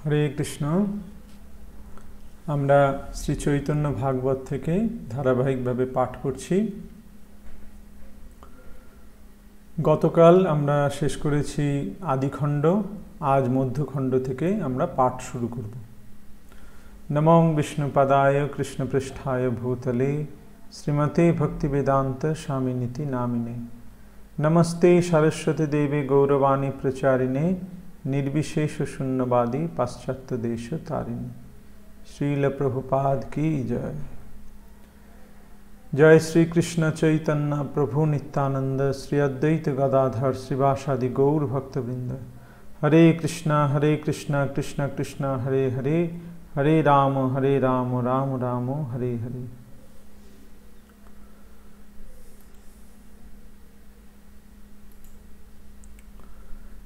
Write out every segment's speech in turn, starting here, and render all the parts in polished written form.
হরে কৃষ্ণ। আমরা শ্রী চৈতন্য ভাগবত থেকে ধারাবাহিকভাবে পাঠ করছি। গতকাল আমরা শেষ করেছি আদিখণ্ড, আজ মধ্যখণ্ড থেকে আমরা পাঠ শুরু করব। নমো বিষ্ণুপদায় কৃষ্ণপৃষ্ঠায় ভূতলে শ্রীমতে ভক্তিবেদান্ত স্বামিনীতি নামিনে। নমস্তে সরস্বতী দেবে গৌরবাণী প্রচারিণে निर्विशेष शून्यवादी पाश्चात्य देश तारिणी। श्रील प्रभुपाद की जय। जय श्री कृष्ण चैतन्य प्रभु नित्यानंद श्री अद्वैत गदाधर श्रीवासादि गौर भक्तवृंद। हरे कृष्ण कृष्ण कृष्ण हरे हरे, हरे राम राम राम हरे हरे।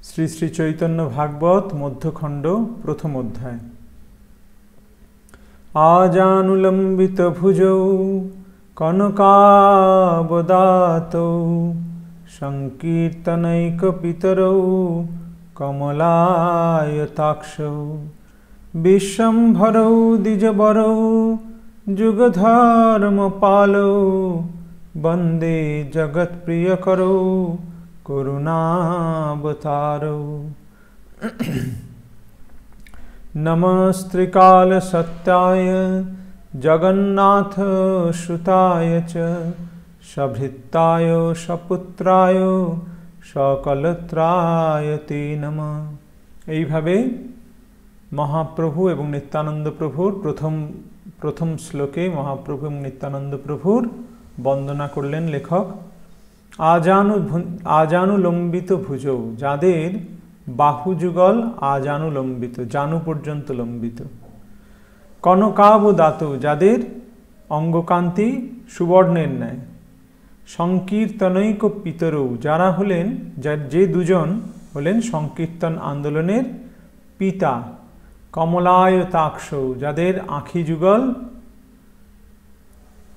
श्री श्री चैतन्य भागवत मध्यखंड प्रथम अध्याय। आजानुलंबित भुजौ कनकावदातौ संकीर्तनैक पितरौ कमलायताक्षौ विश्वम्भरौ द्विजवरौ जुगधर्मपालौ वंदे जगत्प्रियकरौ करुणावतारौ। नमस्त्रिकाल सत्याय जगन्नाथ सुताय च सभृत्ताय सपुत्राय सकलत्राय ते नमः। এইভাবে মহাপ্রভু এবং নিত্যানন্দ প্রভুর প্রথম শ্লোকে মহাপ্রভু এবং নিত্যানন্দ প্রভুর বন্দনা করলেন লেখক। আজানুলম্বিত ভুজৌ, যাদের বাহুযুগল আজানুলম্বিত, জানু পর্যন্ত লম্বিত। কনকাবদাত, যাদের অঙ্গকান্তি সুবর্ণের ন্যায়। সংকীর্তনৈক পিতরৌ, যারা হলেন, যে দুজন হলেন সংকীর্তন আন্দোলনের পিতা। কমলায়তাক্ষৌ, যাদের আঁখি যুগল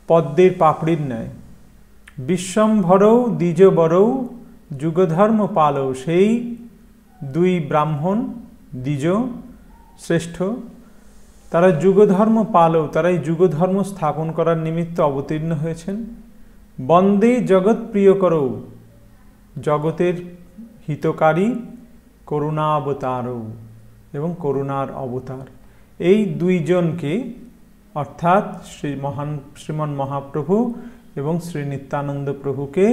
পদ্মের পাপড়ির ন্যায়। বিশ্বম্ভরৌ দ্বিজবরৌ যুগধর্ম পালৌ, সেই দুই ব্রাহ্মণ দ্বিজ শ্রেষ্ঠ, তারা যুগধর্ম পালৌ, তারা এই যুগধর্ম স্থাপন করার নিমিত্ত অবতীর্ণ হয়েছেন। বন্দে জগৎ প্রিয়করৌ, জগতের হিতকারী, করুণাবতারৌ, এবং করুণার অবতার। এই দুইজনকে অর্থাৎ শ্রীমন মহাপ্রভু এবং শ্রী নিত্যানন্দ প্রভুকে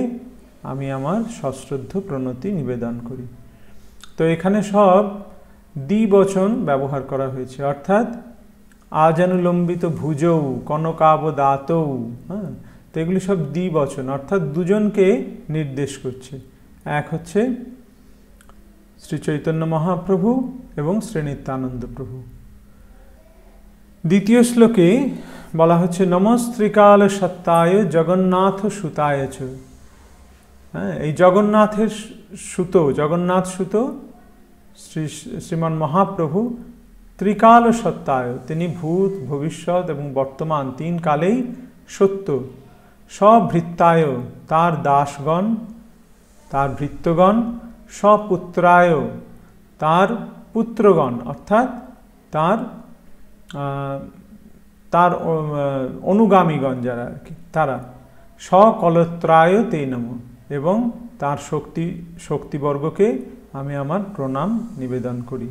আমি আমার সশ্রদ্ধ প্রণতি নিবেদন করি। তো এখানে সব দ্বিবচন ব্যবহার করা হয়েছে, অর্থাৎ আজানুলম্বিত ভুজৌ কনকাবদাতৌ, হ্যাঁ, তো এগুলি সব দ্বিবচন, অর্থাৎ দুজনকে নির্দেশ করছে। এক হচ্ছে শ্রী চৈতন্য মহাপ্রভু এবং শ্রী নিত্যানন্দ প্রভু। দ্বিতীয় শ্লোকে বলা হচ্ছে নমস্ত্রিকাল সত্তায় জগন্নাথ সুতায় চ। হ্যাঁ, এই জগন্নাথের সুত, জগন্নাথ সুত শ্রীমান মহাপ্রভু ত্রিকাল সত্তায়, তিনি ভূত ভবিষ্যৎ এবং বর্তমান তিন কালেই সত্য। সভৃত্তায়, তার দাসগণ, তার ভৃত্যগণ। সপুত্রায়, তার পুত্রগণ, অর্থাৎ তার অনুগামীগণ যারা আর কি, তারা। সকলত্রায় তে নমঃ, এবং তার শক্তিবর্গকে আমি আমার প্রণাম নিবেদন করি।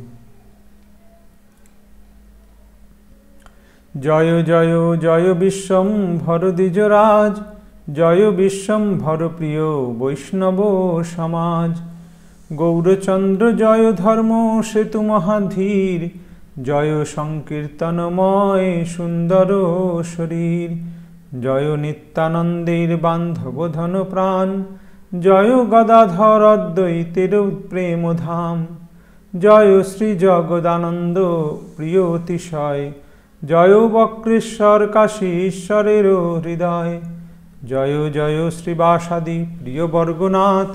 জয় জয় জয় বিশ্বম্ভর দ্বিজরাজ, জয় বিশ্বম্ভর প্রিয় বৈষ্ণব সমাজ। গৌরচন্দ্র জয় ধর্ম সেতু মহাধীর, জয় সংকীর্তনময় সুন্দর শরীর। জয় নিত্যানন্দের বান্ধব ধন প্রাণ, জয় গদাধর অদ্বৈতের প্রেম ধাম। জয় শ্রী জগদানন্দ প্রিয় অতিশয়, জয় বক্রেশ্বর কাশী ঈশ্বরের হৃদয়। জয় জয় শ্রীবাসাদি প্রিয় বর্গনাথ,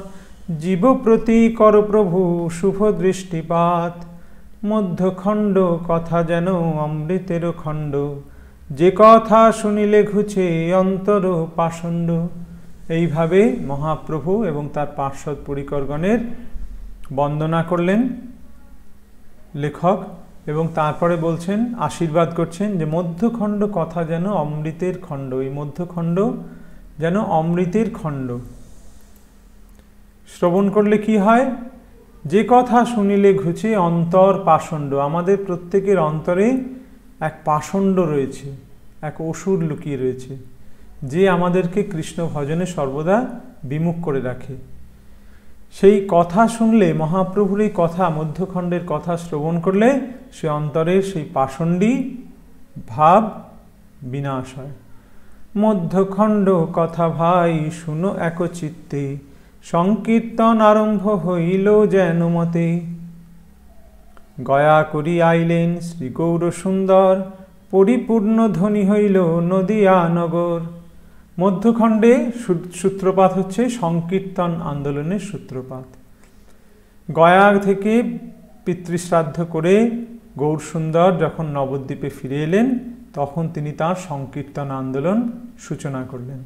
জীব প্রতি কর প্রভু শুভ দৃষ্টিপাত। মধ্যখণ্ড কথা যেন অমৃতের খণ্ড, যে কথা শুনিলে ঘুচে অন্তর পাষণ্ড। এইভাবে মহাপ্রভু এবং তার পার্শ্বদ পরিকরগণের বন্দনা করলেন লেখক। এবং তারপরে বলছেন, আশীর্বাদ করছেন যে মধ্যখণ্ড কথা যেন অমৃতের খণ্ড, এই মধ্যখণ্ড যেন অমৃতের খণ্ড। শ্রবণ করলে কি হয়? যে কথা শুনিলে ঘুচে অন্তর পাষণ্ড। আমাদের প্রত্যেকের অন্তরে এক পাষণ্ড রয়েছে, এক অসুর লুকিয়ে রয়েছে, যে আমাদেরকে কৃষ্ণ ভজনে সর্বদা বিমুখ করে রাখে। সেই কথা শুনলে, মহাপ্রভুর এই কথা, মধ্যখণ্ডের কথা শ্রবণ করলে সে অন্তরের সেই পাষণ্ডী ভাব বিনাশ হয়। মধ্যখণ্ড কথা ভাই শুনো একচিত্তে, সংকীর্তন আরম্ভ হইল যেন মতে। গয়া করি আইলেন শ্রী গৌর সুন্দর, পরিপূর্ণ ধ্বনি হইল নদিয়া নগর। মধ্যখণ্ডে সূত্রপাত হচ্ছে সংকীর্তন আন্দোলনের সূত্রপাত। গয়া থেকে পিতৃশ্রাদ্ধ করে গৌরসুন্দর যখন নবদ্বীপে ফিরে এলেন, তখন তিনি তার সংকীর্তন আন্দোলন সূচনা করলেন।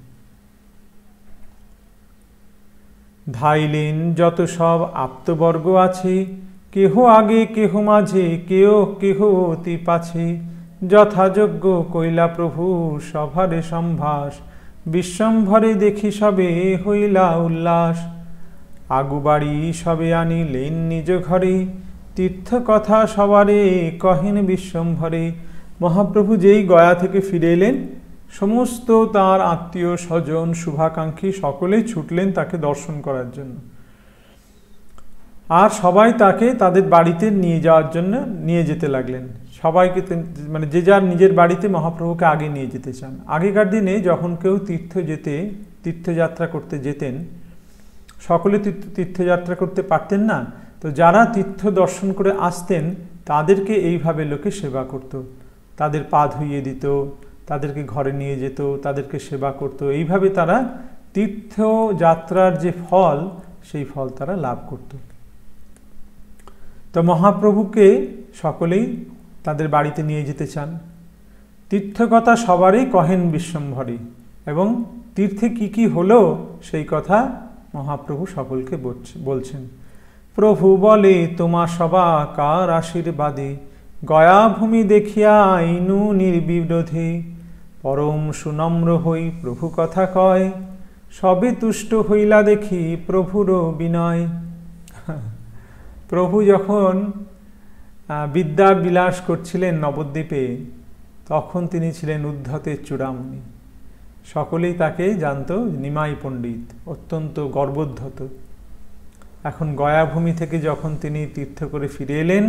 ধাইলেন যত সব আপ্তবর্গ আছে, কেহ আগে কেহ মাঝে, কেহ অতি পাছে। যথাযোগ্য কইলা প্রভু সভারে সম্ভাস, বিশ্বম্ভরে দেখি সবে হইলা উল্লাস। আগু বাড়ি সবে আনিলেন নিজ ঘরে, তীর্থ কথা সবারে কহেন বিশ্বম্ভরে। মহাপ্রভু যেই গয়া থেকে ফিরে এলেন, সমস্ত তার আত্মীয় স্বজন শুভাকাঙ্ক্ষী সকলেই ছুটলেন তাকে দর্শন করার জন্য। আর সবাই তাকে তাদের বাড়িতে নিয়ে যাওয়ার জন্য নিয়ে যেতে লাগলেন। সবাইকে মানে যে যার নিজের বাড়িতে মহাপ্রভুকে আগে নিয়ে যেতে চান। আগেকার দিনে যখন কেউ তীর্থযাত্রা করতে যেতেন, সকলে তীর্থযাত্রা করতে পারতেন না, তো যারা তীর্থ দর্শন করে আসতেন তাদেরকে এইভাবে লোকে সেবা করত। তাদের পা ধুইয়ে দিত, তাদেরকে ঘরে নিয়ে যেত, তাদেরকে সেবা করত। এইভাবে তারা তীর্থযাত্রার যে ফল, সেই ফল তারা লাভ করত। তো মহাপ্রভুকে সকলেই তাদের বাড়িতে নিয়ে যেতে চান। তীর্থকথা সবারই কহেন বিশ্বম্ভরে, এবং তীর্থে কি কি হলো সেই কথা মহাপ্রভু সকলকে বলছেন। প্রভু বলে তোমা সবা কার আশীর্বাদে, গয়া ভূমি দেখিয়া আইনু নির্বিরোধে। পরম সুনম্র হই প্রভু কথা কয়, সবে তুষ্ট হইলা দেখি প্রভুর বিনয়। প্রভু যখন বিদ্যার বিলাস করছিলেন নবদ্বীপে, তখন তিনি ছিলেন উদ্ধতের চূড়ামণি। সকলেই তাকে জানত নিমাই পণ্ডিত, অত্যন্ত গর্বোদ্ধত। এখন গয়াভূমি থেকে যখন তিনি তীর্থ করে ফিরে এলেন,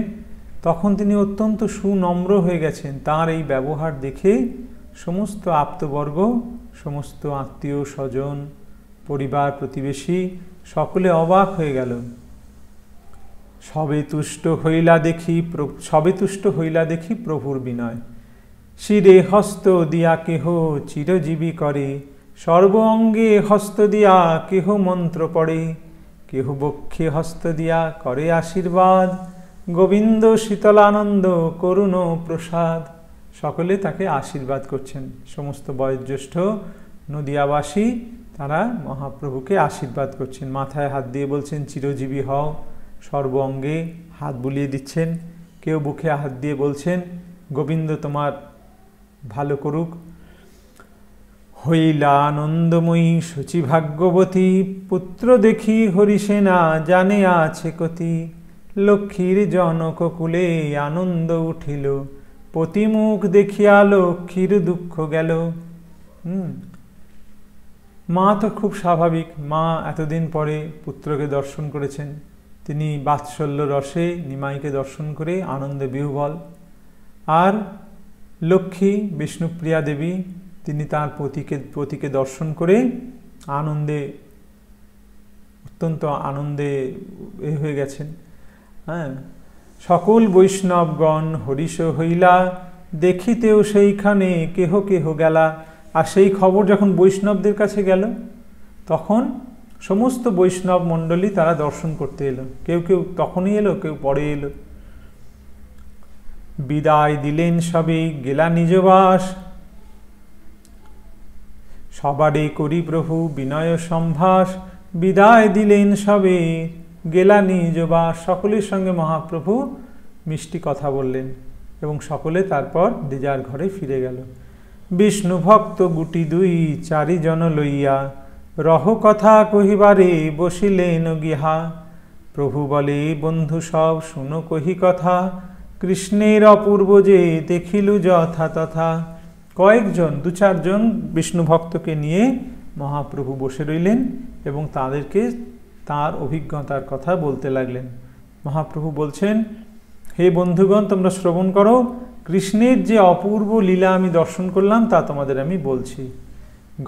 তখন তিনি অত্যন্ত সুনম্র হয়ে গেছেন। তার এই ব্যবহার দেখে সমস্ত আপ্তবর্গ, সমস্ত আত্মীয় স্বজন, পরিবার প্রতিবেশী সকলে অবাক হয়ে গেল। সবে তুষ্ট হইলা দেখি প্রভুর বিনয়। শিরে হস্ত দিয়া কেহ চিরজীবী করে, সর্ব অঙ্গে হস্ত দিয়া কেহ মন্ত্র পড়ে। কেহ বক্ষে হস্ত দিয়া করে আশীর্বাদ, গোবিন্দ শীতলানন্দ করুণ প্রসাদ। সকলে তাকে আশীর্বাদ করছেন। সমস্ত বয়োজ্যেষ্ঠ নদিয়াবাসী তারা মহাপ্রভুকে আশীর্বাদ করছেন, মাথায় হাত দিয়ে বলছেন চিরজীবী হও। সর্ব অঙ্গে হাত বুলিয়ে দিচ্ছেন। কেউ বুকে হাত দিয়ে বলছেন গোবিন্দ তোমার ভালো করুক। হইলা আনন্দময়ী শচী ভাগ্যবতী, পুত্র দেখি হরিসেনা জানে আছে কতি। লক্ষ্মীর জনক কুলে আনন্দ উঠিল, পতিমুখ দেখিয়া লক্ষ্মীর দুঃখ গেল। মা তো খুব স্বাভাবিক, মা এতদিন পরে পুত্রকে দর্শন করেছেন, তিনি বাৎসল্য রসে নিমাইকে দর্শন করে আনন্দে বিহ্বল। আর লক্ষ্মী বিষ্ণুপ্রিয়া দেবী, তিনি তার পতিকে দর্শন করে অত্যন্ত আনন্দে হয়ে গেছেন। হ্যাঁ, সকল বৈষ্ণবগণ হরিষ হইলা, দেখিতেও সেইখানে কেহ কেহ গেলা। আর সেই খবর যখন বৈষ্ণবদের কাছে গেল, তখন সমস্ত বৈষ্ণব মণ্ডলী তারা দর্শন করতে এলো। কেউ কেউ তখনই এলো, কেউ পরে এলো। বিদায় দিলেন সবে গেলা নিজবাস, সবারে করি প্রভু বিনয় সম্ভাস। বিদায় দিলেন সবে গেলা নিজবাস। সকলের সঙ্গে মহাপ্রভু মিষ্টি কথা বললেন এবং সকলে তারপর যে যার ঘরে ফিরে গেল। বিষ্ণু ভক্ত গুটি দুই চারিজন লইয়া রহ কথা কহিবারে বসিলেন গিহা। প্রভু বলে বন্ধু সব শুনো কহি কথা, কৃষ্ণের অপূর্ব যে দেখিলু যথা তথা। কয়েকজন 2-4 বিষ্ণু ভক্তকে নিয়ে মহাপ্রভু বসে রইলেন এবং তাদেরকে তার অভিজ্ঞতার কথা বলতে লাগলেন। মহাপ্রভু বলছেন, হে বন্ধুগণ, তোমরা শ্রবণ করো, কৃষ্ণের যে অপূর্ব লীলা আমি দর্শন করলাম তা তোমাদের আমি বলছি।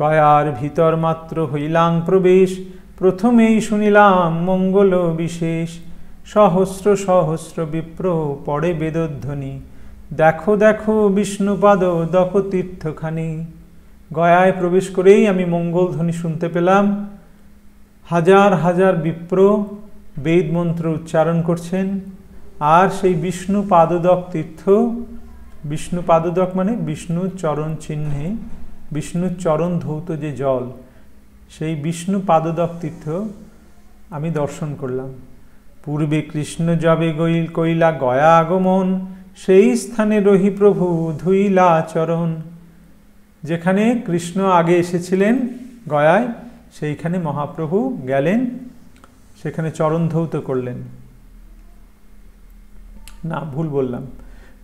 গয়ার ভিতর মাত্র হইলাম প্রবেশ, প্রথমেই শুনিলাম মঙ্গল বিশেষ। সহস্র সহস্র বিপ্র পড়ে বেদধ্বনি, দেখো দেখো বিষ্ণুপাদ দক তীর্থখানি। গয়ায় প্রবেশ করেই আমি মঙ্গল ধ্বনি শুনতে পেলাম। হাজার হাজার বিপ্র বেদ মন্ত্র উচ্চারণ করছেন। আর সেই বিষ্ণু পাদদক তীর্থ, বিষ্ণু পাদদক মানে বিষ্ণু চরণ চিহ্নে, বিষ্ণুর চরণ ধৌত যে জল, সেই বিষ্ণু পাদদক তীর্থ আমি দর্শন করলাম। পূর্বে কৃষ্ণ যবে কইলা গয়া আগমন, সেই স্থানে রহি প্রভু ধুইলা চরণ। যেখানে কৃষ্ণ আগে এসেছিলেন গয়ায়, সেইখানে মহাপ্রভু গেলেন, সেখানে চরণ ধৌত করলেন। না, ভুল বললাম।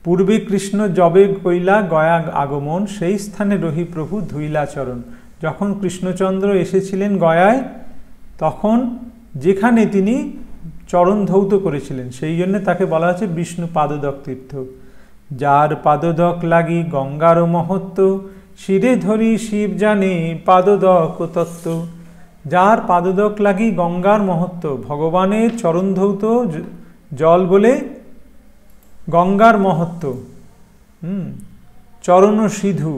পূর্বে কৃষ্ণ যবে কইলা গয়া আগমন, সেই স্থানে রহি প্রভু ধুইলা চরণ। যখন কৃষ্ণচন্দ্র এসেছিলেন গয়ায়, তখন যেখানে তিনি চরণ ধৌত করেছিলেন, সেই জন্য তাকে বলা হচ্ছে বিষ্ণু পাদদক তীর্থ। যার পাদদক লাগি গঙ্গার মহত্ব, শিরে ধরি শিব জানে পাদদক তত্ত্ব। যার পাদদক লাগি গঙ্গার মহত্ব, ভগবানের চরণ ধৌত জল বলে গঙ্গার মহত্ব। চরণ সিধু,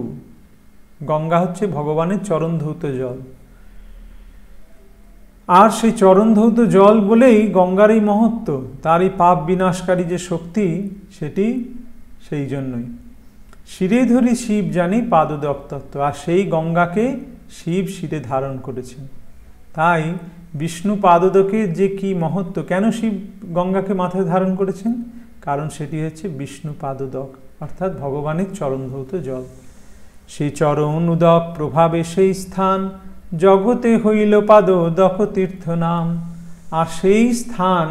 গঙ্গা হচ্ছে ভগবানের চরণ ধৌত জল। আর সেই চরণ ধৌত জল বলেই গঙ্গার এই মহত্ব, তার এই পাপ বিনাশকারী যে শক্তি, সেটি সেই জন্যই। শিরে ধরি শিব জানি পাদদক তত্ত্ব। আর সেই গঙ্গাকে শিব শিরে ধারণ করেছেন। তাই বিষ্ণু পাদদকের যে কি মহত্ব, কেন শিব গঙ্গাকে মাথায় ধারণ করেছেন? কারণ সেটি হচ্ছে বিষ্ণু পাদদক, অর্থাৎ ভগবানের চরণধৌত জল। সেই চরণ উদক প্রভাবে সেই স্থান, জগতে হইল পাদদক তীর্থ নাম। আর সেই স্থান,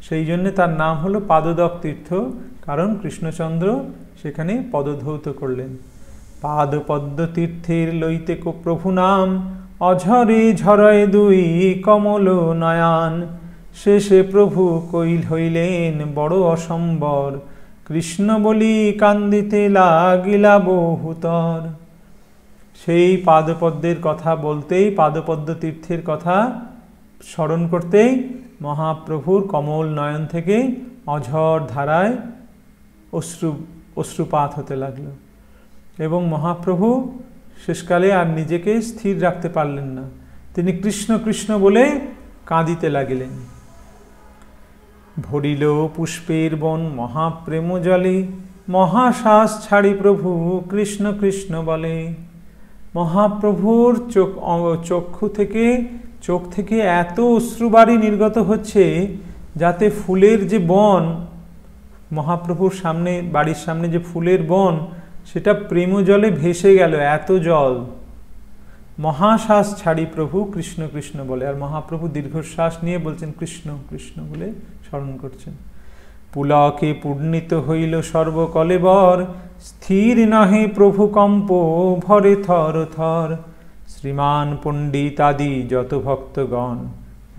সেই জন্য তার নাম হলো পাদদক তীর্থ, কারণ কৃষ্ণচন্দ্র সেখানে পদধৌত করলেন। পাদ পদ্ম তীর্থের লইতে প্রভু নাম, অঝরে ঝরয় দুই কমল নয়ন। শেষে প্রভু কইল হইলেন বড় অসম্বর, কৃষ্ণ বলি কান্দিতে লাগিলা বহুতর। সেই পাদপদ্মের কথা বলতেই, পাদপদ্ম তীর্থের কথা স্মরণ করতেই মহাপ্রভুর কমল নয়ন থেকে অঝর ধারায় অশ্রুপাত হতে লাগলো এবং মহাপ্রভু শেষকালে আর নিজেকে স্থির রাখতে পারলেন না। তিনি কৃষ্ণ কৃষ্ণ বলে কাঁদিতে লাগিলেন। ভরিল পুষ্পের বন মহাপ্রেম জলে, মহাশ্বাস ছাড়ি প্রভু কৃষ্ণ কৃষ্ণ বলে। মহাপ্রভুর চোখ থেকে এত অশ্রুবারি নির্গত হচ্ছে, যাতে ফুলের যে বন, মহাপ্রভুর সামনে, বাড়ির সামনে যে ফুলের বন, সেটা প্রেম জলে ভেসে গেল, এত জল। মহাশ্বাস ছাড়ি প্রভু কৃষ্ণ কৃষ্ণ বলে। আর মহাপ্রভু দীর্ঘশ্বাস নিয়ে বলছেন কৃষ্ণ কৃষ্ণ বলে স্মরণ করছেন। পুলকে পূর্ণিত হইল সর্বকলেবর, স্থির নহে প্রভু কম্প ভরে থর থর। শ্রীমান পণ্ডিত আদি যত ভক্তগণ,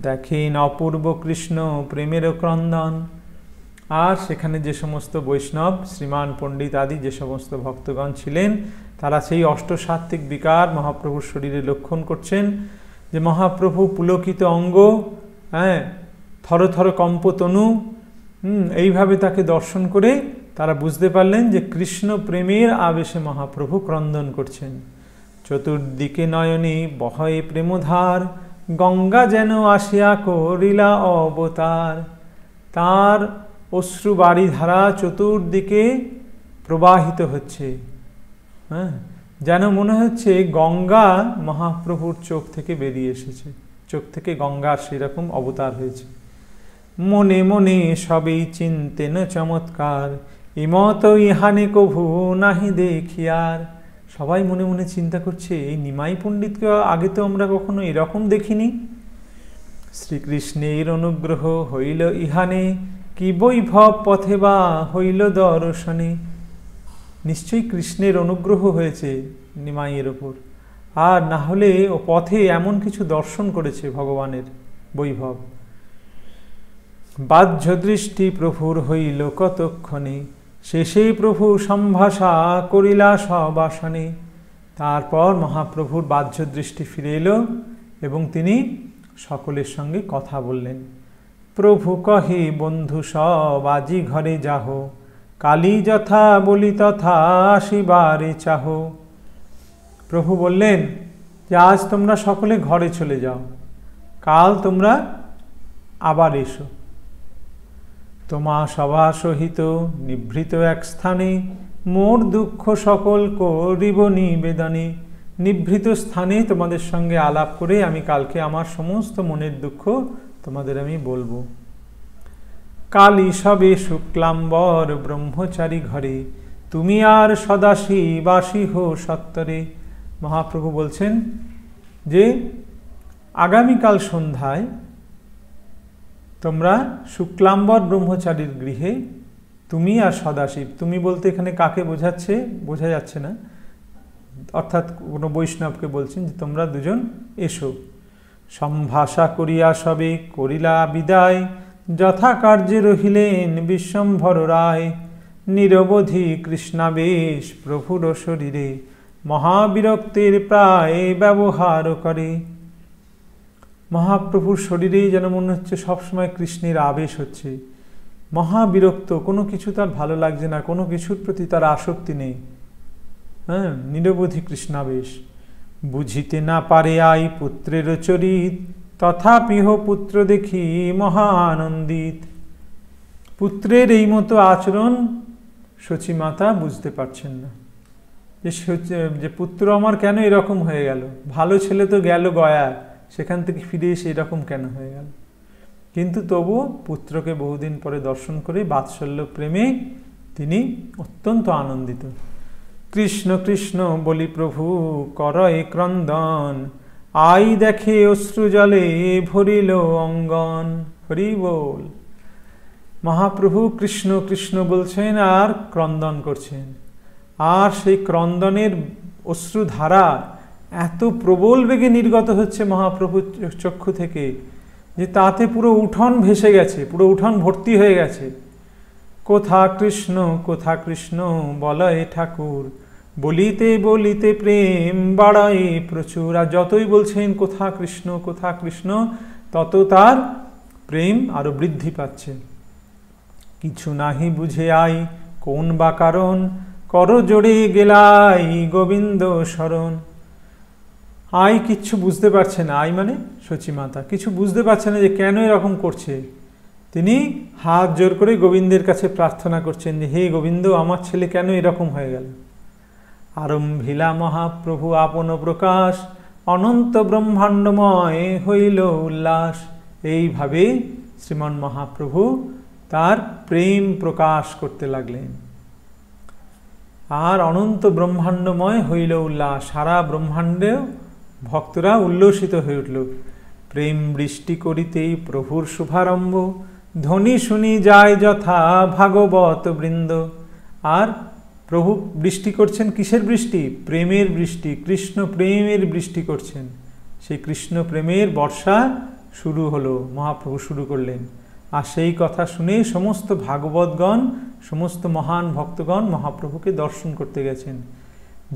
দেখেন অপূর্ব কৃষ্ণ প্রেমের ক্রন্দন। আর সেখানে যে সমস্ত বৈষ্ণব, শ্রীমান পণ্ডিত আদি যে সমস্ত ভক্তগণ ছিলেন, তারা সেই অষ্টসাত্ত্বিক বিকার মহাপ্রভুর শরীরে লক্ষণ করছেন, যে মহাপ্রভু পুলকিত অঙ্গ, থর থর কম্পতনু, এইভাবে তাকে দর্শন করে তারা বুঝতে পারলেন যে কৃষ্ণ প্রেমের আবেশে মহাপ্রভু ক্রন্দন করছেন। চতুর্দিকে নয়নে বহয়ে প্রেমধার, গঙ্গা যেন আসিয়া করিলা অবতার। তার অশ্রুবারি ধারা চতুর্দিকে প্রবাহিত হচ্ছে, যেন মনে হচ্ছে গঙ্গা মহাপ্রভুর চোখ থেকে বেরিয়ে এসেছে, চোখ থেকে গঙ্গার সেরকম অবতার হয়েছে। মনে মনে সবেই চিনতেন চমৎকার, ইমত ইহানে কভু নাহি দেখিয়ার। সবাই মনে মনে চিন্তা করছে, এই নিমাই পণ্ডিতকে আগে তো আমরা কখনো এরকম দেখিনি। শ্রীকৃষ্ণের অনুগ্রহ হইল ইহানে, কি বৈভব পথে বা হইল দর্শনে। নিশ্চয়ই কৃষ্ণের অনুগ্রহ হয়েছে নিমাইয়ের ওপর, আর না হলে ও পথে এমন কিছু দর্শন করেছে ভগবানের বৈভব। বাহ্য দৃষ্টি প্রভুর হইল কতক্ষণে, শেষে প্রভু সম্ভাষা করিলা সবাসনে। তারপর মহাপ্রভুর বাহ্য দৃষ্টি ফিরে এলো এবং তিনি সকলের সঙ্গে কথা বললেন। প্রভু কহে, বন্ধু সব আজি ঘরে যাহ, কালী যথা বলি তথা আসিবারে চাহ। প্রভু বললেন যে আজ তোমরা সকলে ঘরে চলে যাও, কাল তোমরা আবার এসো। তোমা সভা সহিত নিভৃত এক স্থানে, মোর দুঃখ সকল করিব নিবেদনে। নিভৃত স্থানে তোমাদের সঙ্গে আলাপ করে আমি কালকে আমার সমস্ত মনের দুঃখ তোমাদের আমি বলবো। কালী সবে শুক্লাম্বর ব্রহ্মচারী ঘরে, তুমি আর সদাশী বাসী হো সত্তরে। মহাপ্রভু বলছেন যে আগামীকাল সন্ধ্যায় তোমরা শুক্লাম্বর ব্রহ্মচারীর গৃহে, তুমি আর সদাশিব, তুমি বলতে এখানে কাকে বোঝাচ্ছে বোঝা যাচ্ছে না, অর্থাৎ কোনো বৈষ্ণবকে বলছেন যে তোমরা দুজন এসো। সম্ভাষা করিয়া সবে করিলা বিদায়, যথা কার্যে রহিলেন বিশ্বম্ভর রায়। নিরবধি কৃষ্ণাবেশ প্রভুর শরীরে, মহাবিরক্তির প্রায় ব্যবহার করে। মহাপ্রভুর শরীরেই যেন মনে হচ্ছে সবসময় কৃষ্ণের আবেশ হচ্ছে। মহাবিরক্ত, কোনো কিছু তার ভালো লাগছে না, কোনো কিছুর প্রতি তার আসক্তি নেই। হ্যাঁ, নিরবধি কৃষ্ণাবেশ। বুঝিতে না পারে আই পুত্রের চরিত, তথাপিহ পুত্র দেখি মহা আনন্দিত। পুত্রের এই মতো আচরণ সচিমাতা বুঝতে পারছেন না, যে পুত্র আমার কেন এরকম হয়ে গেল। ভালো ছেলে তো গেল গয়া, সেখান থেকে ফিরে এসে এরকম কেন হয়ে গেল। কিন্তু তবুও পুত্রকে বহুদিন পরে দর্শন করে বাৎসল্য প্রেমে তিনি অত্যন্ত আনন্দিত। কৃষ্ণ কৃষ্ণ বলি প্রভু করয় ক্রন্দন, আই দেখে অশ্রু জলে ভরিল অঙ্গন। হরি বল। মহাপ্রভু কৃষ্ণ কৃষ্ণ বলছেন আর ক্রন্দন করছেন, আর সেই ক্রন্দনের অশ্রুধারা এত প্রবল বেগে নির্গত হচ্ছে মহাপ্রভুর চক্ষু থেকে যে তাতে পুরো উঠোন ভেসে গেছে, পুরো উঠোন ভর্তি হয়ে গেছে। কোথা কৃষ্ণ বলয় ঠাকুর, বলিতে বলিতে প্রেম বাড়ায় প্রচুর। আর যতই বলছেন কোথা কৃষ্ণ, তত তার প্রেম আরো বৃদ্ধি পাচ্ছে। কিছু নাহি বুঝে আই কোন বা কারণ, কর জোড়ে গেলাই গোবিন্দ শরণ। আই কিচ্ছু বুঝতে পারছে না, আই মানে সচিমাতা কিছু বুঝতে পারছে না যে কেন এরকম করছে। তিনি হাত জোর করে গোবিন্দের কাছে প্রার্থনা করছেন যে হে গোবিন্দ, আমার ছেলে কেন এরকম হয়ে গেল। আরম্ভিলা মহাপ্রভু আপন প্রকাশ, অনন্ত ব্রহ্মাণ্ডময় হইল উল্লাস। এইভাবে শ্রীমন মহাপ্রভু তার প্রেম প্রকাশ করতে লাগলেন, আর অনন্ত ব্রহ্মাণ্ডময় হইল উল্লাস। সারা ব্রহ্মাণ্ডে ভক্তরা উল্লসিত হয়ে উঠল। প্রেম বৃষ্টি করিতেই প্রভুর শুভারম্ভ, ধ্বনি শুনি যায় যথা ভাগবত বৃন্দ। আর প্রভু বৃষ্টি করছেন কিসের বৃষ্টি? প্রেমের বৃষ্টি, কৃষ্ণ প্রেমের বৃষ্টি করছেন। সেই কৃষ্ণ প্রেমের বর্ষা শুরু হলো, মহাপ্রভু শুরু করলেন। আর সেই কথা শুনে সমস্ত ভাগবতগণ, সমস্ত মহান ভক্তগণ মহাপ্রভুকে দর্শন করতে গেছেন।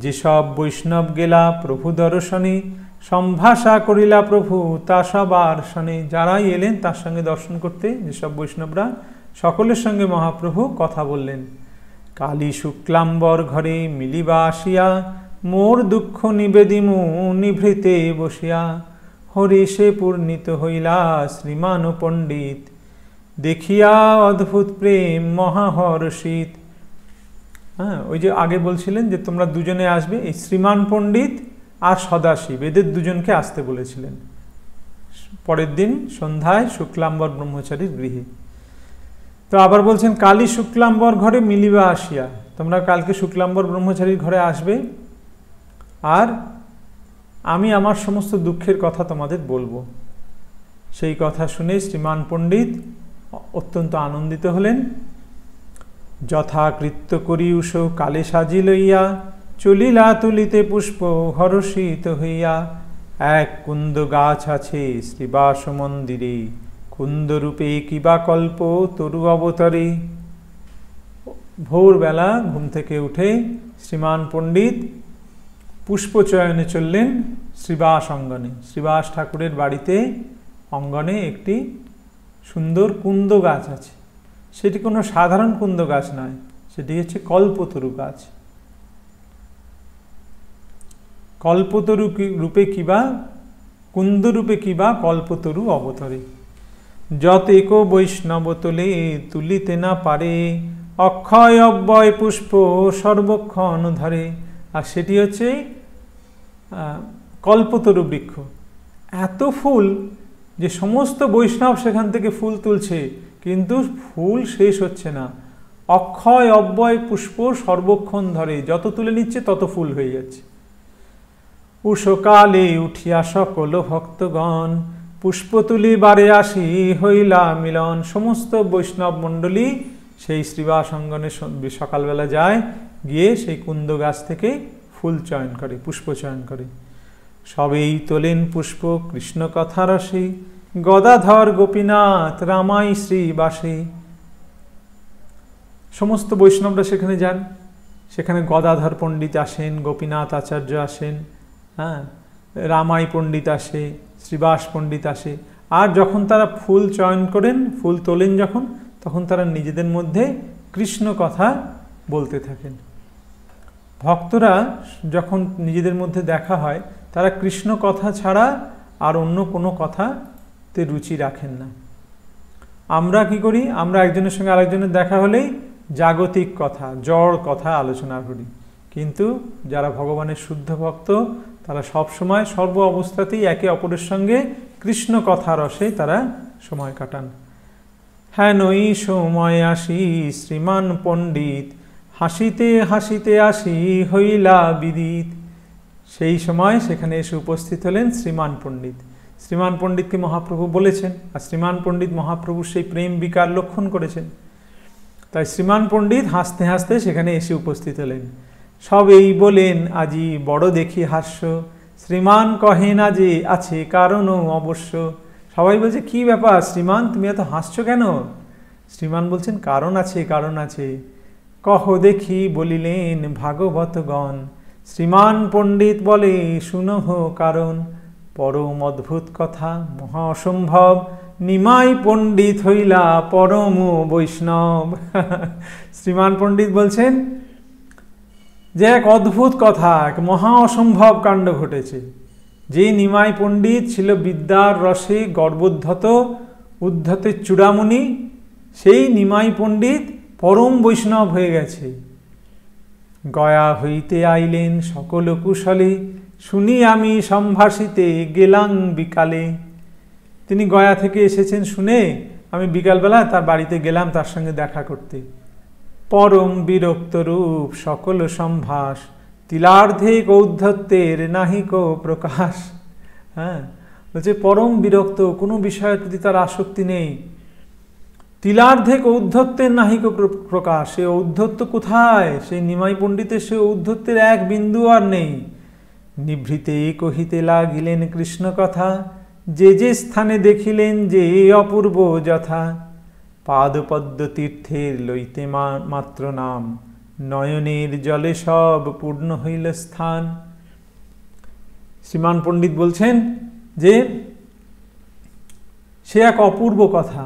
যেসব বৈষ্ণব গেলা প্রভু দর্শনে, সম্ভাষা করিলা প্রভু তা সবার শনে। যারাই এলেন তার সঙ্গে দর্শন করতে, যেসব বৈষ্ণবরা, সকলের সঙ্গে মহাপ্রভু কথা বললেন। কালী শুক্লাম্বর ঘরে মিলিবা আসিয়া, মোর দুঃখ নিবেদিমু নিভৃতে বসিয়া। হরিষে পূর্ণিত হইলা শ্রীমান পণ্ডিত, দেখিয়া অদ্ভুত প্রেম মহাহর্ষিত। হ্যাঁ, ওই যে আগে বলছিলেন যে তোমরা দুজনে আসবে, এই শ্রীমান পণ্ডিত আর সদাশিব, এদের দুজনকে আসতে বলেছিলেন পরের দিন সন্ধ্যায় শুক্লাম্বর ব্রহ্মচারীর গৃহে। তো আবার বলছেন কালী শুক্লাম্বর ঘরে মিলিবা আসিয়া, তোমরা কালকে শুক্লাম্বর ব্রহ্মচারীর ঘরে আসবে, আর আমি আমার সমস্ত দুঃখের কথা তোমাদের বলবো। সেই কথা শুনে শ্রীমান পণ্ডিত অত্যন্ত আনন্দিত হলেন। যথাকৃত্য করি উষ কালে সাজি লইয়া, চলিলা তুলিতে পুষ্প হরষিত হইয়া। এক কুন্দ গাছ আছে শ্রীবাস মন্দিরে, কুন্দরূপে কিবা কল্প তরু অবতরে। ভোরবেলা ঘুম থেকে উঠে শ্রীমান পণ্ডিত পুষ্পচয়নে চললেন শ্রীবাস অঙ্গনে। শ্রীবাস ঠাকুরের বাড়িতে অঙ্গনে একটি সুন্দর কুন্দ গাছ আছে। সেটি কোনো সাধারণ কুন্দ গাছ নয়, সেটি হচ্ছে কল্পতরু গাছ। কল্পতরু রূপে কিবা কুন্দ রূপে কিবা কল্পতরু অবতরে। যত এক বৈষ্ণব তোলে তুলিতে না পারে, অক্ষয় অব্যয় পুষ্প সর্বক্ষণ ধরে। আর সেটি হচ্ছে কল্পতরু বৃক্ষ। এত ফুল যে সমস্ত বৈষ্ণব সেখান থেকে ফুল তুলছে, কিন্তু ফুল শেষ হচ্ছে না। অক্ষয় অব্যয় পুষ্প সর্বক্ষণ ধরে, যত তুলে নিচ্ছে তত ফুল হয়ে যাচ্ছে। উষকালে উঠিয়া সকল ভক্তগণ, পুষ্প তুলি বারে আসি হইলা মিলন। সমস্ত বৈষ্ণব মণ্ডলী সেই শ্রীবাস অঙ্গনে সকালবেলা যায়, গিয়ে সেই কুন্দ গাছ থেকে ফুল চয়ন করে, পুষ্প চয়ন করে। সবেই তোলেন পুষ্প কৃষ্ণ কথা রসে, গদাধর গোপীনাথ রামাই শ্রীবাসে। সমস্ত বৈষ্ণবরা সেখানে যান, সেখানে গদাধর পণ্ডিত আসেন, গোপীনাথ আচার্য আসেন, হ্যাঁ, রামাই পণ্ডিত আসে, শ্রীবাস পণ্ডিত আসে। আর যখন তারা ফুল চয়ন করেন, ফুল তোলেন যখন, তখন তারা নিজেদের মধ্যে কৃষ্ণ কথা বলতে থাকেন। ভক্তরা যখন নিজেদের মধ্যে দেখা হয়, তারা কৃষ্ণ কথা ছাড়া আর অন্য কোনো কথাতে রুচি রাখেন না। আমরা কি করি? আমরা একজনের সঙ্গে আরেকজনের দেখা হলেই জাগতিক কথা, জড় কথা আলোচনা করি। কিন্তু যারা ভগবানের শুদ্ধ ভক্ত, তারা সব সময় সর্ব অবস্থাতেই একে অপরের সঙ্গে কৃষ্ণ কথা রসে তারা সময় কাটান। হ্যাঁ নই সময় আসি শ্রীমান পণ্ডিত, হাসিতে হাসিতে আসি হইলা বিদিত। সেই সময় সেখানে এসে উপস্থিত হলেন শ্রীমান পণ্ডিত। শ্রীমান পণ্ডিতকে মহাপ্রভু বলেছেন, আর শ্রীমান পণ্ডিত মহাপ্রভুর সেই প্রেম বিকার লক্ষণ করেছেন। তাই শ্রীমান পণ্ডিত হাসতে হাসতে সেখানে এসে উপস্থিত হলেন। সবেই বলেন আজি বড় দেখি হাস্য, শ্রীমান কহেন যে আছে কারণও অবশ্য। সবাই বলছে কি ব্যাপার শ্রীমান, তুমি এত হাসছো কেন? শ্রীমান বলছেন কারণ আছে, কারণ আছে। কহ দেখি বলিলেন ভাগবতগণ, শ্রীমান পণ্ডিত বলে শুনহ কারণ। পরম অদ্ভুত কথা মহা অসম্ভব, নিমাই পণ্ডিত হইলা পরম বৈষ্ণব। শ্রীমান পণ্ডিত বলছেন যে এক অদ্ভুত কথা, এক মহা অসম্ভব কাণ্ড ঘটেছে। যে নিমাই পণ্ডিত ছিল বিদ্যার রসে গর্বোদ্ধত, উদ্ধতের চূড়ামণি, সেই নিমাই পণ্ডিত পরম বৈষ্ণব হয়ে গেছে। গয়া হইতে আইলেন সকল কুশলে, শুনি আমি সম্ভাষিতে গেলাম বিকালে। তিনি গয়া থেকে এসেছেন শুনে আমি বিকালবেলা তার বাড়িতে গেলাম তার সঙ্গে দেখা করতে। পরম বিরক্ত রূপ সকল সম্ভাস, তিলার্ধে কৌদ্ধত্বের নাহিক প্রকাশ। হ্যাঁ, বলছে পরম বিরক্ত, কোনো বিষয়ের প্রতি তার আসক্তি নেই। তিলার্ধে ঔদ্ধত্যের নাহিক প্রকাশ, সে ঔদ্ধত্য কোথায়? সেই নিমাই পণ্ডিতের সে ঔদ্ধত্যের এক বিন্দু আর নেই। নিভৃতে কহিতে লাগিলেন কৃষ্ণ কথা, যে যে স্থানে দেখিলেন যে অপূর্ব যথা। পাদপদ্ম তীর্থের লইতে মাত্র নাম, নয়নের জলে সব পূর্ণ হইল স্থান। শ্রীমান পণ্ডিত বলছেন যে সে এক অপূর্ব কথা।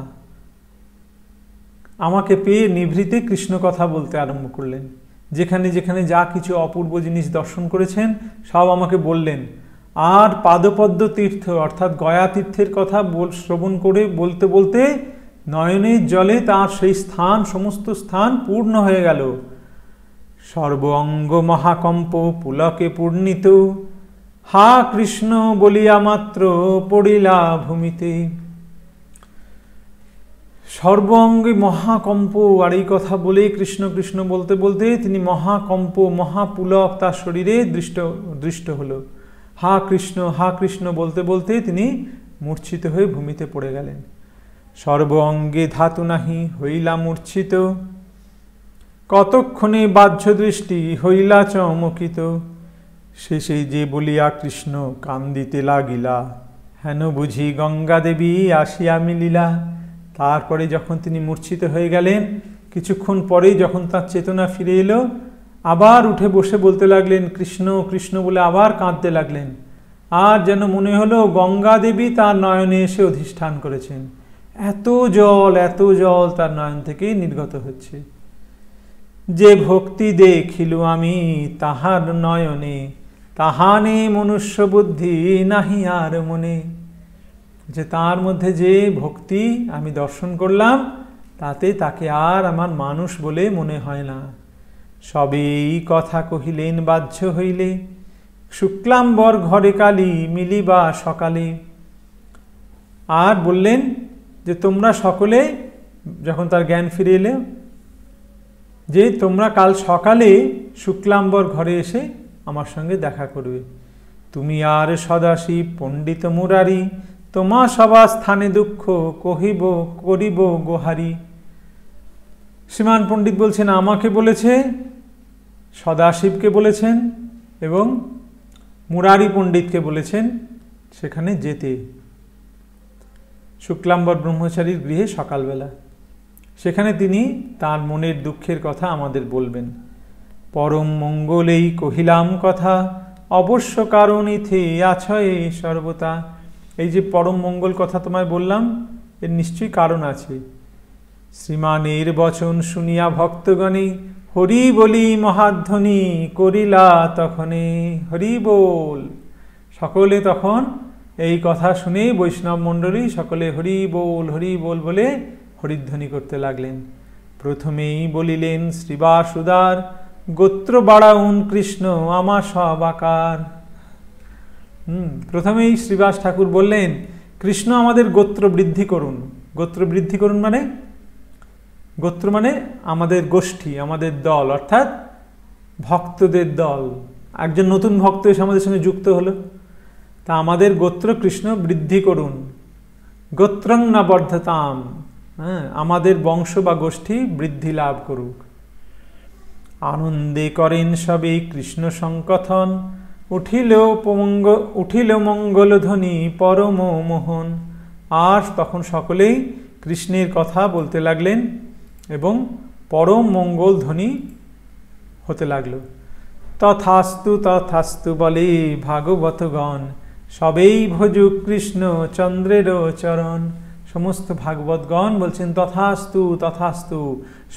আমাকে পেয়ে নিভৃতে কৃষ্ণ কথা বলতে আরম্ভ করলেন। যেখানে যেখানে যা কিছু অপূর্ব জিনিস দর্শন করেছেন সব আমাকে বললেন। আর পাদপদ্ম তীর্থ অর্থাৎ গয়া তীর্থের কথা শ্রবণ করে বলতে বলতে নয়নের জলে তার সেই স্থান, সমস্ত স্থান পূর্ণ হয়ে গেল। সর্ব অঙ্গ মহাকম্প পুলকে পূর্ণিত, হা কৃষ্ণ বলিয়া মাত্র পড়িলা ভূমিতে। সর্বাঙ্গে মহাকম্প। আর এই কথা বলে কৃষ্ণ কৃষ্ণ বলতে বলতে তিনি মহাকম্প মহাপুলক তার শরীরে দৃষ্ট হলো। হা কৃষ্ণ বলতে বলতে তিনি মূর্ছিত হয়ে ভূমিতে পড়ে গেলেন। সর্ব অঙ্গে ধাতু নাহি হইলা মূর্ছিত, কতক্ষণে বাহ্য দৃষ্টি হইলা চমকিত। শেষে যে বলিয়া কৃষ্ণ কান্দিতে লাগিলা, হেন বুঝি গঙ্গা দেবী আসিয়া মিলিলা। তারপরে যখন তিনি মূর্ছিত হয়ে গেলেন, কিছুক্ষণ পরেই যখন তার চেতনা ফিরে এলো, আবার উঠে বসে বলতে লাগলেন কৃষ্ণ কৃষ্ণ বলে আবার কাঁদতে লাগলেন। আর যেন মনে হলো গঙ্গা দেবী তার নয়নে এসে অধিষ্ঠান করেছেন। এত জল তার নয়ন থেকে নির্গত হচ্ছে। যে ভক্তি দেখিল আমি তাহার নয়নে, তাহানে মনুষ্য বুদ্ধি নাহি আর মনে। যে তার মধ্যে যে ভক্তি আমি দর্শন করলাম, তাতে তাকে আর আমার মানুষ বলে মনে হয় না। সবেই কথা কহিলেন বাহ্য হইলে, শুক্লাম্বর ঘরে কালী মিলিবা সকালে। আর বললেন যে তোমরা সকলে, যখন তার জ্ঞান ফিরে এলে, যে তোমরা কাল সকালে শুক্লাম্বর ঘরে এসে আমার সঙ্গে দেখা করবে। তুমি আর সদাশিব পণ্ডিত মুরারি, তোমা সবা স্থানে দুঃখ কহিব করিব গোহারি। শ্রীমান পণ্ডিত বলছেন আমাকে বলেছে, সদাশিবকে বলেছেন এবং মুরারি পণ্ডিতকে বলেছেন সেখানে যেতে, শুক্লাম্বর ব্রহ্মচারীর গৃহে সকালবেলা। সেখানে তিনি তার মনের দুঃখের কথা আমাদের বলবেন। পরম মঙ্গলেই কহিলাম কথা, অবশ্য কারণ ইথে আছয়ে সর্বতা। এই যে পরম মঙ্গল কথা তোমায় বললাম, এর নিশ্চয়ই কারণ আছে। শ্রীমানের বচন শুনিয়া ভক্তগণে, হরি বলি মহাধ্বনি করিলা তখনে। হরি বল। সকলে তখন এই কথা শুনে বৈষ্ণব মণ্ডলী সকলে হরি বল বলে হরিধ্বনি করতে লাগলেন। প্রথমেই বলিলেন শ্রীবাসুদার, গোত্র বাড়াউন কৃষ্ণ আমা সব আকার। প্রথমেই শ্রীবাস ঠাকুর বললেন কৃষ্ণ আমাদের গোত্র বৃদ্ধি করুন। গোত্র বৃদ্ধি করুন মানে, গোত্র মানে আমাদের গোষ্ঠী, আমাদের দল, অর্থাৎ ভক্তদের দল। একজন নতুন ভক্ত এসে আমাদের সঙ্গে যুক্ত হলো, তা আমাদের গোত্র কৃষ্ণ বৃদ্ধি করুন। গোত্রং না বর্ধতাম, আমাদের বংশ বা গোষ্ঠী বৃদ্ধি লাভ করুক। আনন্দে করেন সবে কৃষ্ণ সংকথন, উঠিল মঙ্গল ধ্বনি পরম মোহন। আর তখন সকলেই কৃষ্ণের কথা বলতে লাগলেন এবং পরম মঙ্গল ধ্বনি হতে লাগলো। তথাস্তু তথাস্তু বলে ভাগবতগণ, সবেই ভজুক কৃষ্ণ চন্দ্রের চরণ। সমস্ত ভাগবতগণ বলছেন তথাস্তু তথাস্তু,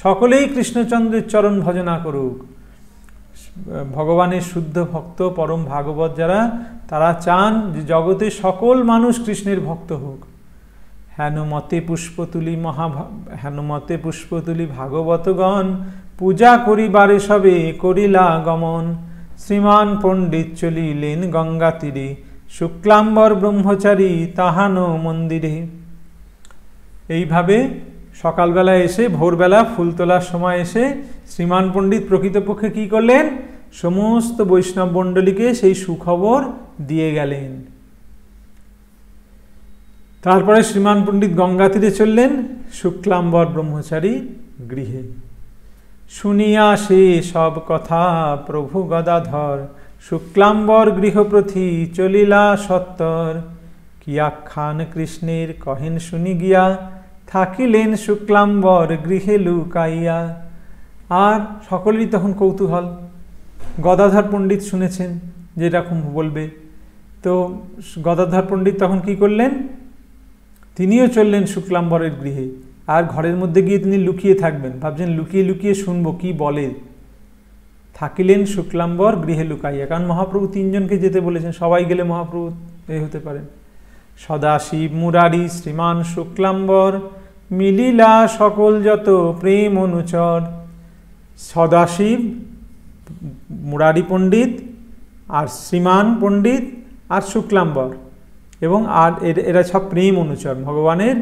সকলেই কৃষ্ণচন্দ্রের চরণ ভজনা করুক। ভগবানের শুদ্ধ ভক্ত পরম ভাগবত যারা, তারা চান যে জগতে সকল মানুষ কৃষ্ণের ভক্ত হোক। হেনমতে পুষ্পতুলি ভাগবতগণ, পূজা করিবারে সবে করিলা গমন। শ্রীমান পণ্ডিত চলিলেন গঙ্গা তীরে, শুক্লাম্বর ব্রহ্মচারী তাহান মন্দিরে। এইভাবে সকালবেলা এসে, ভোরবেলা ফুল তোলার সময় এসে শ্রীমান পণ্ডিত প্রকৃতপক্ষে কি করলেন, সমস্ত বৈষ্ণব মণ্ডলীকে সেই সুখবর দিয়ে গেলেন। তারপরে শ্রীমান পণ্ডিত গঙ্গা তীরে চললেন শুক্লাম্বর ব্রহ্মচারী গৃহে। শুনিয়া সে সব কথা প্রভু গদাধর, শুক্লাম্বর গৃহপ্রথি চলিলা সত্তর। কি আখ্যান কৃষ্ণের কহেন শুনি গিয়া, থাকিলেন শুক্লাম্বর গৃহে লুকাইয়া। আর সকলেরই তখন কৌতূহল। গদাধর পণ্ডিত শুনেছেন যে এরকম বলবে, তো গদাধর পণ্ডিত তখন কি করলেন, তিনিও চললেন শুক্লাম্বরের গৃহে। আর ঘরের মধ্যে গিয়ে তিনি লুকিয়ে থাকবেন, ভাবছেন লুকিয়ে লুকিয়ে শুনবো কি বলে। থাকিলেন শুক্লাম্বর গৃহে লুকাইয়া, কারণ মহাপ্রভু তিনজনকে যেতে বলেছেন, সবাই গেলে মহাপ্রভু হতে পারেন। সদাশিব মুরারি শ্রীমান শুক্লাম্বর, মিলিলা সকল যত প্রেম অনুচর। সদাশিব, মুরারি পণ্ডিত, আর শ্রীমান পণ্ডিত, আর শুক্লাম্বর, এবং আর এরা সব প্রেম অনুচর, ভগবানের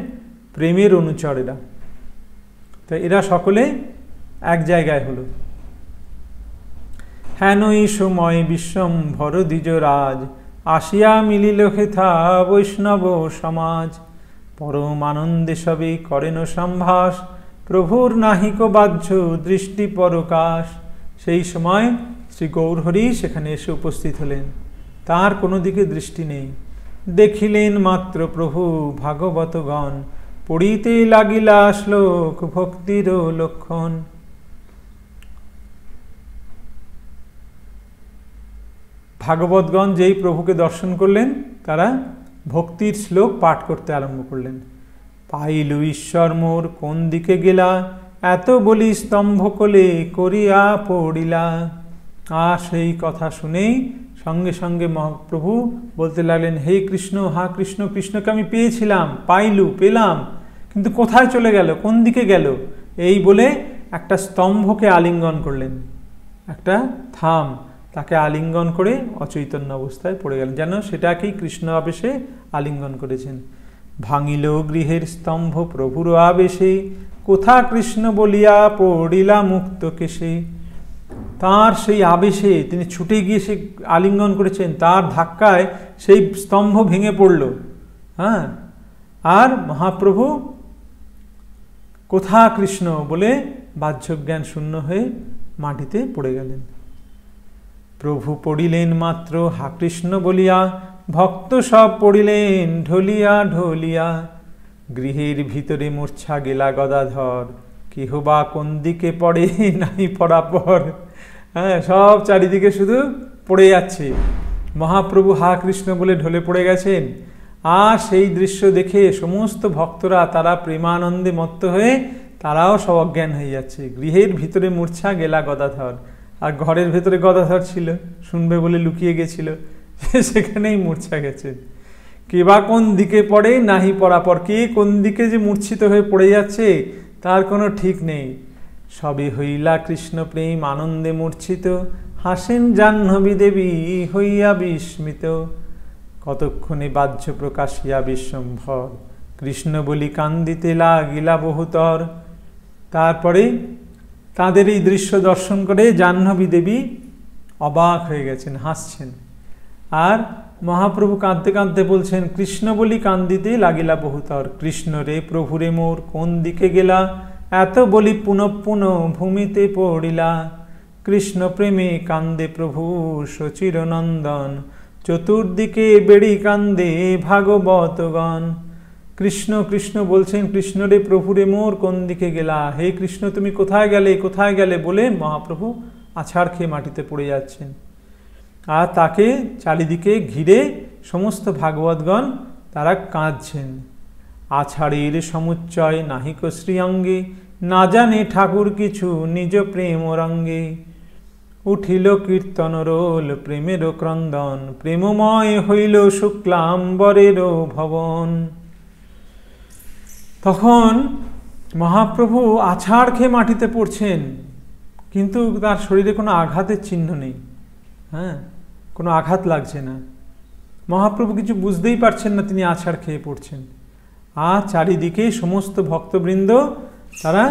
প্রেমের অনুচর এরা। তো এরা সকলে এক জায়গায় হলো। হেনই সময় বিশ্বম্ভর দ্বিজরাজ, আসিয়া মিলিল হেথা বৈষ্ণব সমাজ। পরম আনন্দে সবে করেন সম্ভাস, প্রভুর নাহিক বাহ্য দৃষ্টি পরকাশ। সেই সময় শ্রী গৌরহরি সেখানে এসে উপস্থিত হলেন, তার কোনো দিকে দৃষ্টি নেই। দেখিলেন মাত্র প্রভু ভাগবতগণ, পড়িতে লাগিলা শ্লোক ভক্তির লক্ষণ। ভাগবতগণ যেই প্রভুকে দর্শন করলেন, তারা ভক্তির শ্লোক পাঠ করতে আরম্ভ করলেন। পাইলু ঈশ্বর মোর কোন দিকে গেলা, এত বলি স্তম্ভ কোলে করিয়া পড়িলা। আর সেই কথা শুনেই সঙ্গে সঙ্গে মহাপ্রভু বলতে লাগলেন, হে কৃষ্ণ, হা কৃষ্ণ, কৃষ্ণকে আমি পেয়েছিলাম, পেলাম, কিন্তু কোথায় চলে গেল, কোন দিকে গেল? এই বলে একটা স্তম্ভকে আলিঙ্গন করলেন, একটা থাম, তাকে আলিঙ্গন করে অচৈতন্য অবস্থায় পড়ে গেলেন, যেন সেটাকেই কৃষ্ণ আবেশে আলিঙ্গন করেছেন। ভাঙিল গৃহের স্তম্ভ প্রভুর আবেশে, কোথা কৃষ্ণ বলিয়া পড়িলা মুক্ত কেশে। তার সেই আবেশে তিনি ছুটে গিয়ে সে আলিঙ্গন করেছেন, তার ধাক্কায় সেই স্তম্ভ ভেঙে পড়ল। হ্যাঁ, আর মহাপ্রভু কোথা কৃষ্ণ বলে বাহ্যজ্ঞান শূন্য হয়ে মাটিতে পড়ে গেলেন। প্রভু পড়িলেন মাত্র হা কৃষ্ণ বলিয়া, ভক্ত সব পড়িলেন ঢলিয়া ঢলিয়া। গৃহের ভিতরে মূর্ছা গেলা গদাধর, কেহ বা কোন দিকে পড়ে নাই পরাপর। হ্যাঁ, সব চারিদিকে শুধু পড়ে যাচ্ছে। মহাপ্রভু হা কৃষ্ণ বলে ঢলে পড়ে গেছেন। আর সেই দৃশ্য দেখে সমস্ত ভক্তরা তারা প্রেমানন্দে মত্ত হয়ে তারাও সব অজ্ঞান হয়ে যাচ্ছে। গৃহের ভিতরে মূর্ছা গেলা গদাধর, আর ঘরের ভেতরে গদাধর ছিল, শুনবে বলে লুকিয়ে গেছিল, সেখানেই মূর্ছা গেছেন। কে বা কোন দিকে পড়ে নাহি পরাপর, কে কোন দিকে যে মূর্ছিত হয়ে পড়ে যাচ্ছে তার কোনো ঠিক নেই। সবে হইলা কৃষ্ণ প্রেম আনন্দে মূর্ছিত, হাসেন জাহ্নবী দেবী হইয়া বিস্মিত। কতক্ষণে বাহ্য প্রকাশিয়া বিশ্বম্ভর, কৃষ্ণ বলি কান্দিতে লাগিলা বহুতর। তারপরে তাদের এই দৃশ্য দর্শন করে জাহ্নবী দেবী অবাক হয়ে গেছেন, হাসছেন। আর মহাপ্রভু কাঁদতে কাঁদতে বলছেন, কৃষ্ণ বলি কান্দিতে লাগিলা বহুতর। কৃষ্ণ রে প্রভুরে মোর কোন দিকে গেলা, এত বলি পুনঃ পুনঃ ভূমিতে পড়িলা। কৃষ্ণ প্রেমে কান্দে প্রভু সচির নন্দন, চতুর্দিকে বেড়ি কান্দে ভাগবতগণ। কৃষ্ণ কৃষ্ণ বলছেন, কৃষ্ণ রে প্রভুরে মোর কোন দিকে গেলা, হে কৃষ্ণ তুমি কোথায় গেলে, কোথায় গেলে বলে মহাপ্রভু আছাড় খেয়ে মাটিতে পড়ে যাচ্ছেন। আর তাকে চারিদিকে ঘিরে সমস্ত ভাগবতগণ তারা কাঁদছেন। আছাড়ের সমুচ্চয় নাহিক শ্রীঅঙ্গে, না জানে ঠাকুর কিছু নিজ প্রেম রঙ্গে। উঠিল কীর্তন রোল প্রেমের ক্রন্দন, প্রেমময় হইল শুক্লাম্বরের ভবন। তখন মহাপ্রভু আছাড় খেয়ে মাটিতে পড়ছেন, কিন্তু তার শরীরে কোনো আঘাতের চিহ্ন নেই। হ্যাঁ, কোনো আঘাত লাগছে না। মহাপ্রভু কিছু বুঝতেই পারছেন না তিনি আছাড় খেয়ে পড়ছেন। আর চারিদিকে সমস্ত ভক্তবৃন্দ তারা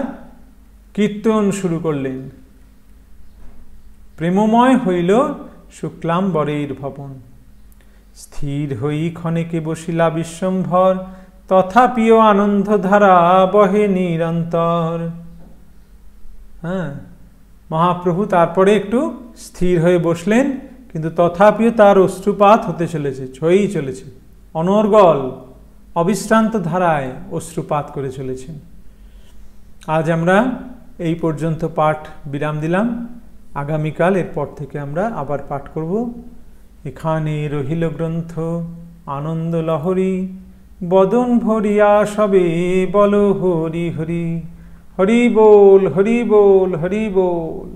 কীর্তন শুরু করলেন। প্রেমময় হইল শুক্লাম্বরের ভবন। স্থির হই ক্ষণেকে বসিলা বিশ্বম্ভর, তথাপিও আনন্দধারা বহে নিরন্তর। হ্যাঁ, মহাপ্রভু তারপরে একটু স্থির হয়ে বসলেন, কিন্তু তথাপিও তার অশ্রুপাত হতে চলেছে, ছয়েই চলেছে, অনর্গল অবিশ্রান্ত ধারায় অশ্রুপাত করে চলেছেন। আজ আমরা এই পর্যন্ত পাঠ বিরাম দিলাম। আগামীকাল এরপর থেকে আমরা আবার পাঠ করব। এখানে রহিল গ্রন্থ আনন্দ লহরী, বদন ভরিয়া সবে বল হরি হরি। হরি বল, হরি বল, হরি বল।